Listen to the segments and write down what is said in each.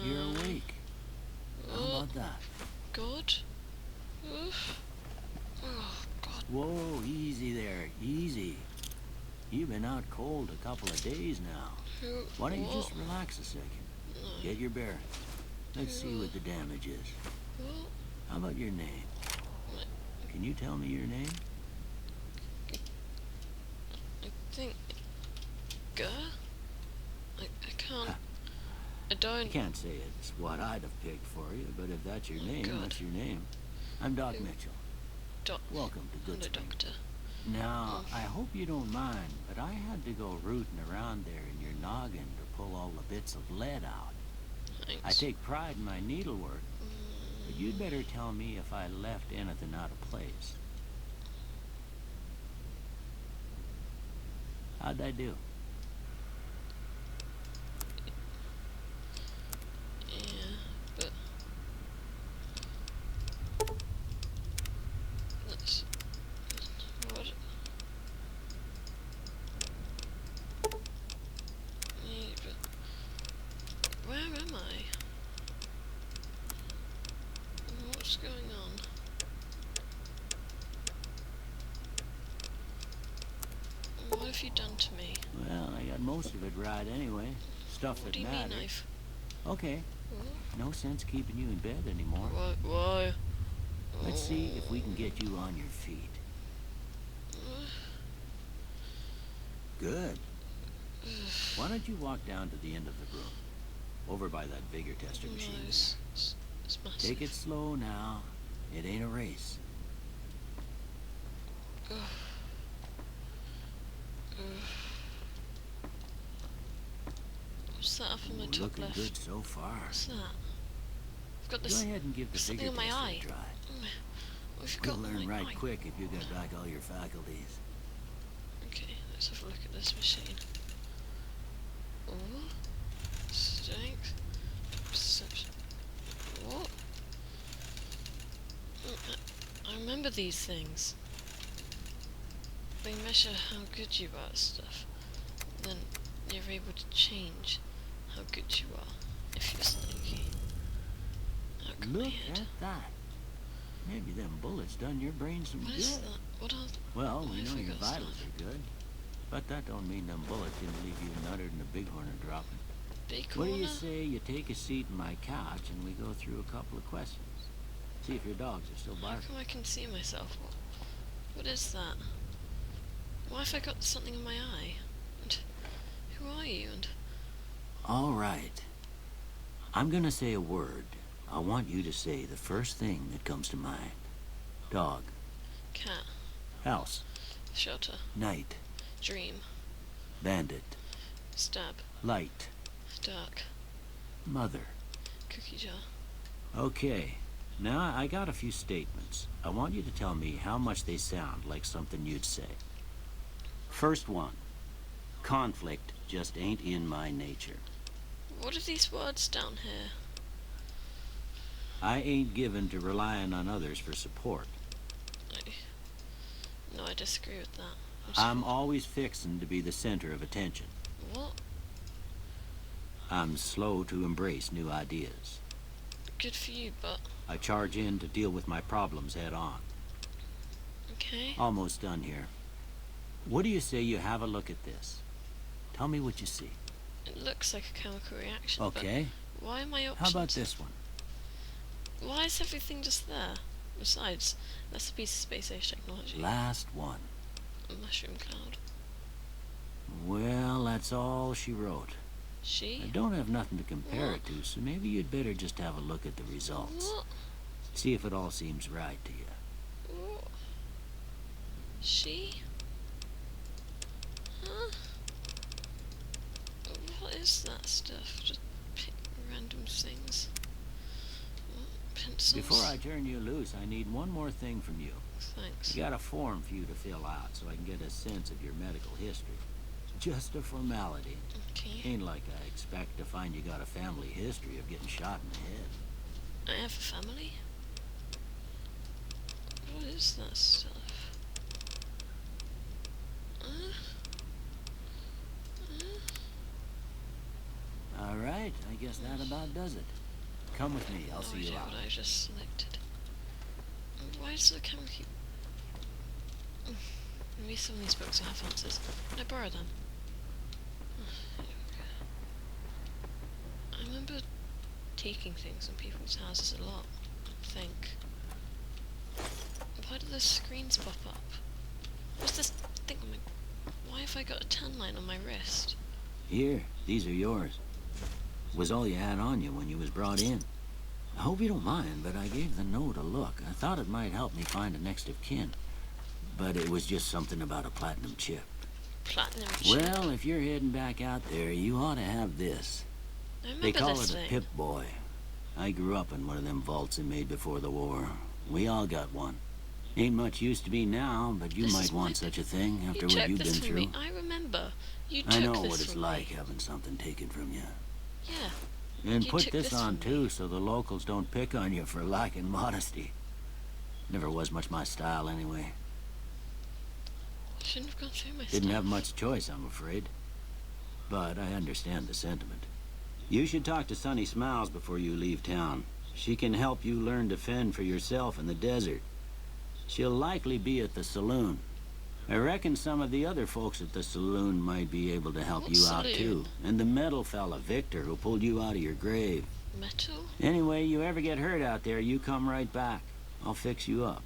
you're awake. How Oh, about that? God. Oof. Oh, God. Whoa, easy there, easy. You've been out cold a couple of days now. Why don't you just relax a second? No. Get your bearings. Let's see what the damage is. What? How about your name? What? Can you tell me your name? I think... Gah? I can't... I don't... I can't say it's what I'd have picked for you, but if that's your name, God. that's your name. I'm Doc Mitchell. Welcome to Good Hello, Spring. Doctor. Now, I hope you don't mind, but I had to go rooting around there in your noggin to pull all the bits of lead out. Thanks. I take pride in my needlework, but you'd better tell me if I left anything out of place. How'd I do? Yeah, but... Let's... What? Yeah, but... Where am I? What's going on? What have you done to me? Well, I got most of it right anyway. Stuff What that do you mean matters. I've... Okay, What? no sense keeping you in bed anymore. Why? Let's see if we can get you on your feet. Good. Why don't you walk down to the end of the room? Over by that vigor tester machine. No, it's massive. Take it slow now. It ain't a race. What's that up on my top Looking left? good so far. What's that? I've got Go this... ahead and give the something vigor on my tester eye. a try. What have you You'll got on learn my right eye? quick if you get back all your faculties. Okay, let's have a look at this machine. Oh, strength, perception. What? I remember these things. They measure how good you are at stuff. Then you're able to change how good you are if you're sneaky. Out of my Look head. at that. Maybe them bullets done your brain some What good. is that? What are... Well, Why we have know we your got vitals stuff? are good. But that don't mean them bullets didn't leave you nuttered and a bighorn are dropping. Big What do you corner? say you take a seat in my couch and we go through a couple of questions? See if your dogs are still How barking. come I can see myself? What is that? Why have I got something in my eye? And who are you? And All right. I'm gonna say a word. I want you to say the first thing that comes to mind. Dog. cat, House. shelter, Night. dream, Bandit. stab, Light. dark, Mother. cookie jar. Okay. Now I got a few statements. I want you to tell me how much they sound like something you'd say. First one. Conflict just ain't in my nature. What are these words down here? I ain't given to relying on others for support. No, I disagree with that. I'm always fixin' to be the center of attention. What? I'm slow to embrace new ideas. Good for you, but... I charge in to deal with my problems head on. Okay. Almost done here. What do you say you have a look at this? Tell me what you see. It looks like a chemical reaction, Okay. but why are my options... How about this one? Why is everything just there? Besides, that's a piece of space age technology. Last one. A mushroom cloud. Well, that's all she wrote. She? I don't have nothing to compare What? it to, so maybe you'd better just have a look at the results. What? See if it all seems right to you. What? She? Huh? What is that stuff? Just pick random things. What? Pencils? Before I turn you loose, I need one more thing from you. Thanks. I got a form for you to fill out so I can get a sense of your medical history. Just a formality. Okay. Ain't like I expect to find you got a family history of getting shot in the head. I have a family? What is that stuff? All right, I guess that about does it. Come with me, I'll see you out. What I just selected. Why does the camera keep... Maybe some of these books will have answers. Can I borrow them? I remember taking things in people's houses a lot, I think. Why do those screens pop up? What's this thing on my... Why have I got a tan line on my wrist? Here, these are yours. Was all you had on you when you was brought in. I hope you don't mind, but I gave the note a look. I thought it might help me find a next of kin. But it was just something about a platinum chip. Platinum chip? Well, if you're heading back out there, you ought to have this. I remember They call this it a thing. Pip-Boy. I grew up in one of them vaults they made before the war. We all got one. Ain't much use to be now, but you This might is want my- such a thing You after took what you've this been from through. me. I remember. You took I know this what it's from like me. having something taken from you. Yeah. And You put took this this on from too, me. so the locals don't pick on you for lacking modesty. Never was much my style anyway. I shouldn't have gone through my Didn't stuff. have much choice, I'm afraid. But I understand the sentiment. You should talk to Sunny Smiles before you leave town. She can help you learn to fend for yourself in the desert. She'll likely be at the saloon. I reckon some of the other folks at the saloon might be able to help What you out saloon? too. And the metal fella, Victor, who pulled you out of your grave. Metal? Anyway, you ever get hurt out there, you come right back. I'll fix you up.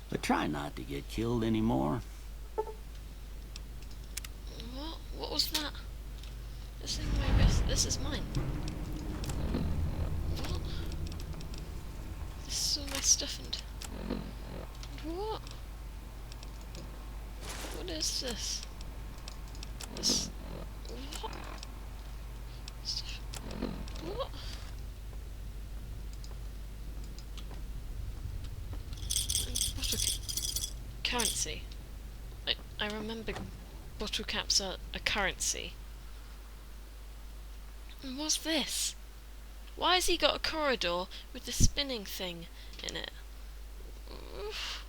But try not to get killed anymore. What? What was that? This thing on my wrist. This is mine. What? This is all my stuff and... What? What is this? This... What? Stuff... What? Bottle currency. I remember bottle caps are a currency. And what's this? Why has he got a corridor with the spinning thing in it? Oof.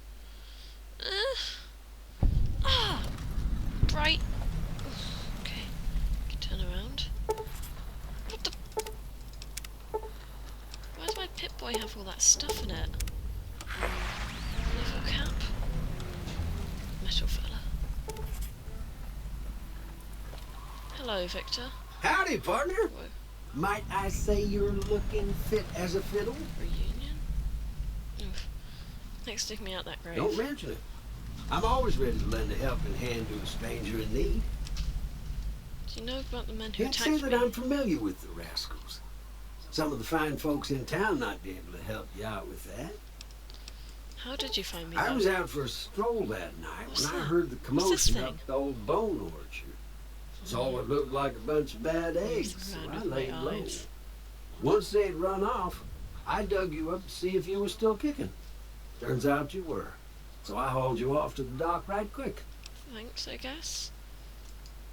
Ah! Bright. Oof. Okay. Can turn around. What the... Why does my Pip-Boy have all that stuff in it? Level cap. Metal fella. Hello, Victor. Howdy, partner. Whoa. Might I say you're looking fit as a fiddle? Reunion? Oof. Thanks for taking me out that grave. Don't mention it. I'm always ready to lend a helping hand to a stranger in need. Do you know about the men who Can't say attacked that me? I'm familiar with the rascals. Some of the fine folks in town might be able to help you out with that. How did you find me, I though? was out for a stroll that night What's when I that? heard the What's this commotion up thing? the old bone orchard. Saw what looked like a bunch of bad eggs, so around I with my laid low. eyes. Once they'd run off, I dug you up to see if you were still kicking. Turns out you were. So I hauled you off to the dock right quick. Thanks, I guess.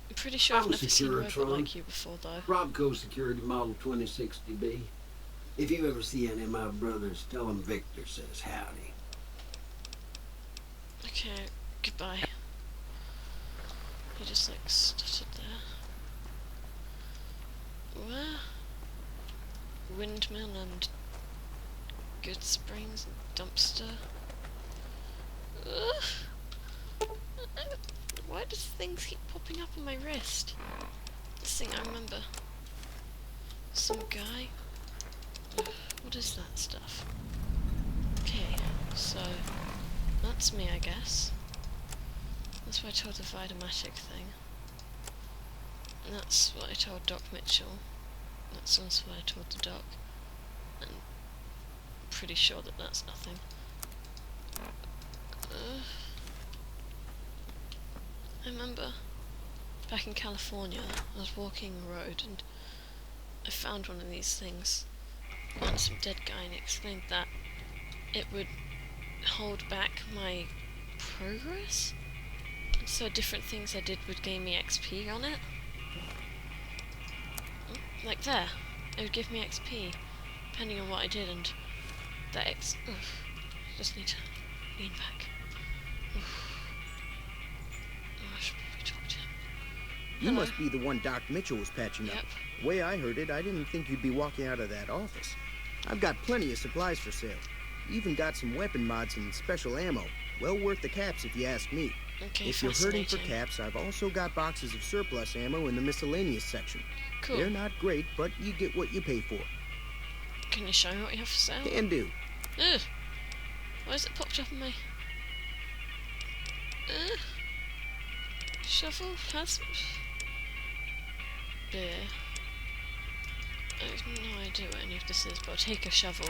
I'm pretty sure I've I'm a never seen a robot Securitron. like you before, though. Robco Security Model 2060B. If you ever see any of my brothers, tell them Victor says howdy. Okay, goodbye. He just, like, stuttered there. Where? Windmill and Good Springs and Dumpster. Ugh. Why does things keep popping up on my wrist? This thing I remember. Some guy. Ugh, what is that stuff? Okay, so that's me, I guess. That's what I told the Vidomatic thing. And that's what I told Doc Mitchell. That's also what I told the Doc. And I'm pretty sure that that's nothing. I remember back in California, I was walking a road and I found one of these things on some dead guy, and he explained that it would hold back my progress. And so different things I did would gain me XP on it. Like there, it would give me XP depending on what I did, and that just need to lean back. I should probably talk to him. You Hello. must be the one Doc Mitchell was patching up. Yep. The way I heard it, I didn't think you'd be walking out of that office. I've got plenty of supplies for sale. Even got some weapon mods and special ammo. Well worth the caps if you ask me. Okay, If you're hurting for fascinating. caps, I've also got boxes of surplus ammo in the miscellaneous section. Cool. They're not great, but you get what you pay for. Can you show me what you have for sale? Can do. Ugh. Why has it popped up on me? Shovel? Has... Beer. I have no idea what any of this is, but I'll take a shovel.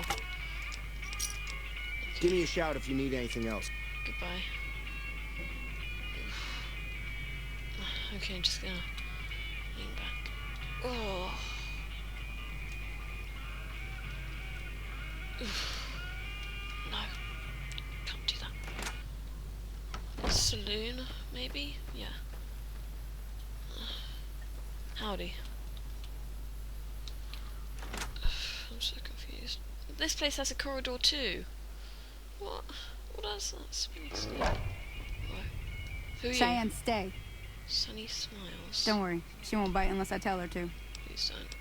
Give me a shout if you need anything else. Goodbye. Okay, I'm just gonna lean back. Oh. No. Can't do that. Saloon, maybe? Yeah. Howdy. I'm so confused. This place has a corridor too. What? What does that space do? Who are you? Cheyenne, stay. Sunny smiles. Don't worry. She won't bite unless I tell her to. Please don't.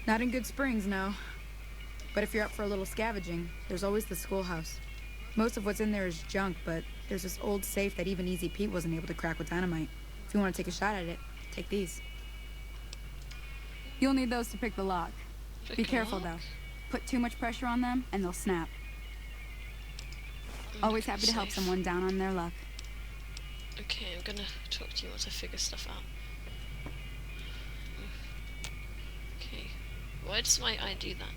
Not in Good Springs, no. But if you're up for a little scavenging, there's always the schoolhouse. Most of what's in there is junk, but there's this old safe that even Easy Pete wasn't able to crack with dynamite. If you want to take a shot at it, take these. You'll need those to pick the lock. Be careful, though. Put too much pressure on them, and they'll snap. Always happy to help someone down on their luck. Okay, I'm gonna talk to you once I figure stuff out. Okay. Why does my eye do that?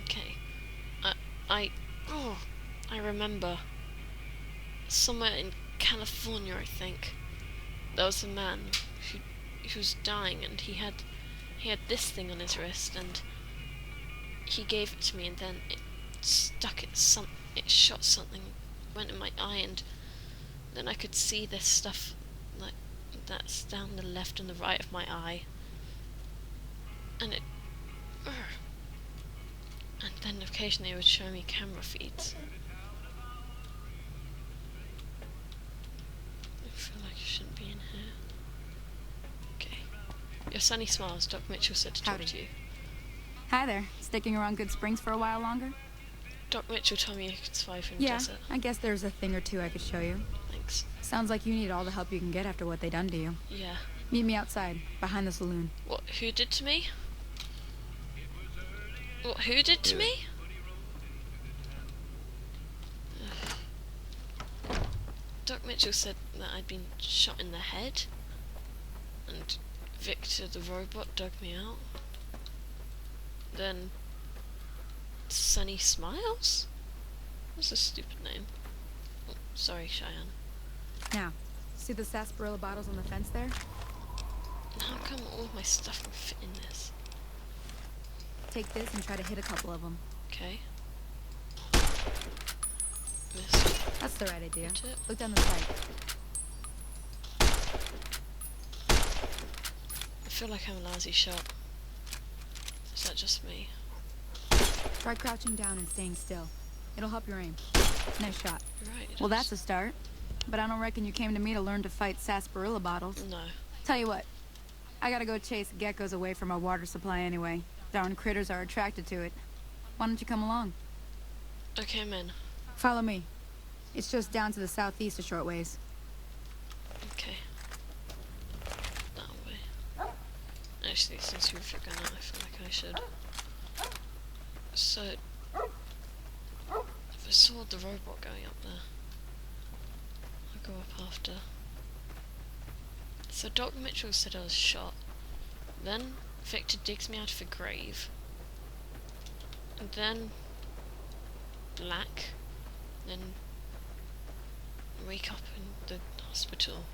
Okay. I remember. Somewhere in California, I think. There was a man who was dying, and he had this thing on his wrist, and he gave it to me, and then it shot something, went in my eye, and then I could see this stuff like that's down the left and the right of my eye, and and then occasionally it would show me camera feeds. I feel like I shouldn't be in here. Okay. Your sunny smiles. Doc Mitchell said to talk Howdy. to you. Hi there. Sticking around Good Springs for a while longer? Doc Mitchell told me you could survive in the Yeah, desert. I guess there's a thing or two I could show you. Thanks. Sounds like you need all the help you can get after what they done to you. Yeah. Meet me outside, behind the saloon. What? Who did to me? What? Who did to me? Doc Mitchell said that I'd been shot in the head, and Victor the robot dug me out. Then Sunny Smiles? That's a stupid name. Oh, sorry, Cheyenne. Now, see the sarsaparilla bottles on the fence there? How come all of my stuff can fit in this? Take this and try to hit a couple of them. Okay. Missed. That's the right idea. Hit it. Look down the sight. I feel like I'm a lousy shot. Is that just me? Try crouching down and staying still. It'll help your aim. Nice shot. You're right. it Well, does. that's a start. But I don't reckon you came to me to learn to fight sarsaparilla bottles. No. Tell you what, I gotta go chase geckos away from our water supply anyway. Darn critters are attracted to it. Why don't you come along? Okay, I'm in. Follow me. It's just down to the southeast a short ways. Okay. That way. Actually, since you've figured out, I feel like I should. So, if I saw the robot going up there, I'll go up after. So Doc Mitchell said I was shot. Then Victor digs me out of a grave. And then Black. Then wake up in the hospital.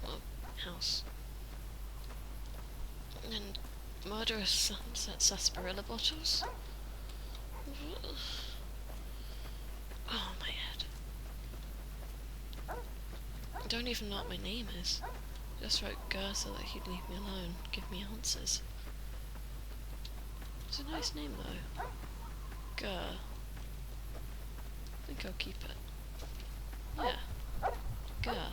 Well, house. And murderous sunset sarsaparilla bottles? Oh, my head. I don't even know what my name is. Just wrote Gur so that he'd leave me alone, give me answers. It's a nice name though. Gur. think I'll keep it. Yeah. Gah.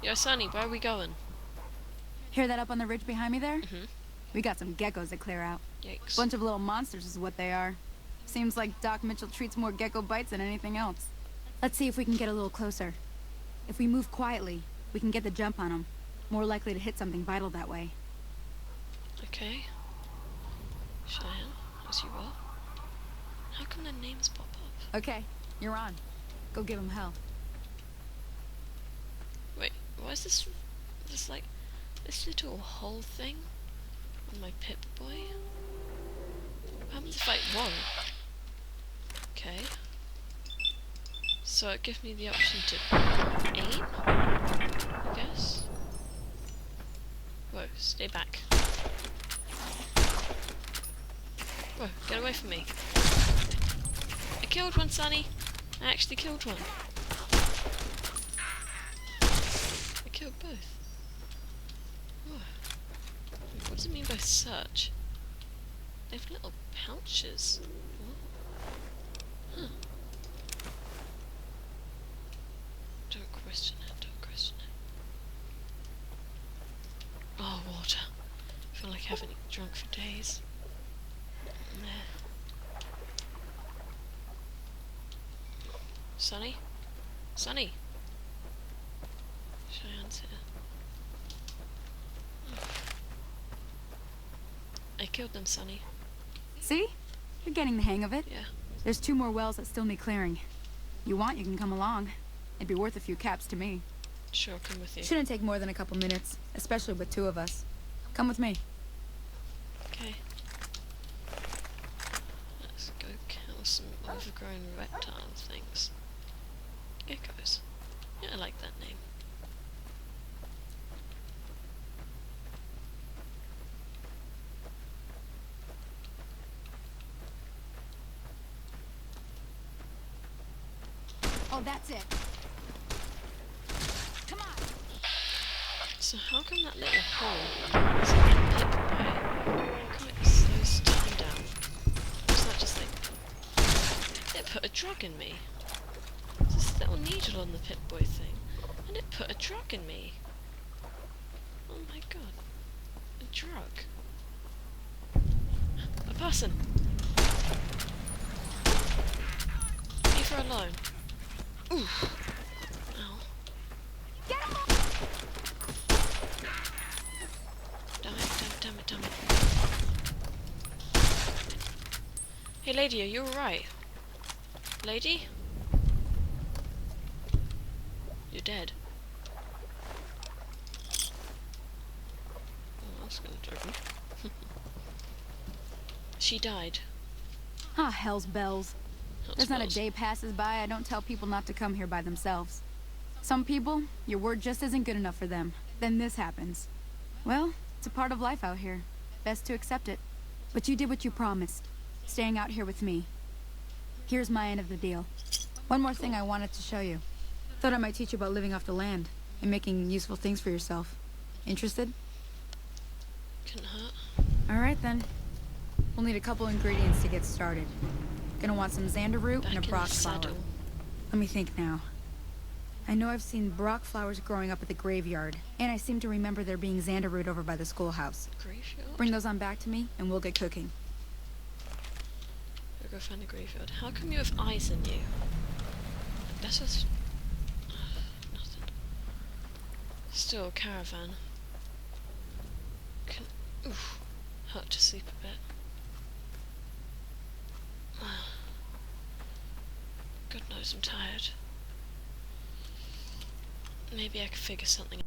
Yo, Sonny, where are we going? Hear that up on the ridge behind me there? Mhm. We got some geckos to clear out. Yikes. Bunch of little monsters is what they are. Seems like Doc Mitchell treats more gecko bites than anything else. Let's see if we can get a little closer. If we move quietly, we can get the jump on them. More likely to hit something vital that way. Okay. Cheyenne, as you are. How come their names pop up? Okay, you're on. Go give them hell. Wait, why is this like this little hole thing on my Pip-Boy? What happens if I whoa? Okay. So it gives me the option to aim, I guess. Whoa, stay back. Whoa, get away from me. I killed one, Sonny. I actually killed one. I killed both. Whoa. What does it mean by search? They have little pouches. What? Huh. Don't question it, don't question it. Oh, water. I feel like I haven't drunk for days. Sonny? Sonny? Cheyenne's here. I killed them, Sonny. See? You're getting the hang of it. Yeah. There's 2 more wells that still need clearing. You want, you can come along. It'd be worth a few caps to me. Sure, I'll come with you. Shouldn't take more than a couple minutes, especially with 2 of us. Come with me. Okay. Let's go kill some overgrown reptile things. Geckos. Yeah, I like that name. Oh, that's it. Come on. So how come that little hole is like a Pip-Boy? How come it slows time down? Or is that just like... It put a drug in me. There's this little needle on the Pip-Boy thing, and it put a drug in me. Oh my god. A drug. A person. Leave her alone. Ooh. Ow. Get him off! Damn it. Hey lady, are you alright? Lady? You're dead. Oh, that's gonna trigger me. She died. Ah, hell's bells. Hell's There's not a bells. day passes by I don't tell people not to come here by themselves. Some people, your word just isn't good enough for them. Then this happens. Well, it's a part of life out here. Best to accept it. But you did what you promised. Staying out here with me. Here's my end of the deal. One more thing I wanted to show you. Thought I might teach you about living off the land and making useful things for yourself. Interested? Couldn't hurt. Alright then. We'll need a couple ingredients to get started. Gonna want some xander root Back and a in brock the flower. saddle. Let me think now. I know I've seen brock flowers growing up at the graveyard, and I seem to remember there being xander root over by the schoolhouse. Graveyard? Bring those on back to me, and we'll get cooking. We'll go find the graveyard. How come you have eyes in you? That's just... nothing. Still a caravan. Can... oof. Hurt to sleep a bit. God knows I'm tired. Maybe I could figure something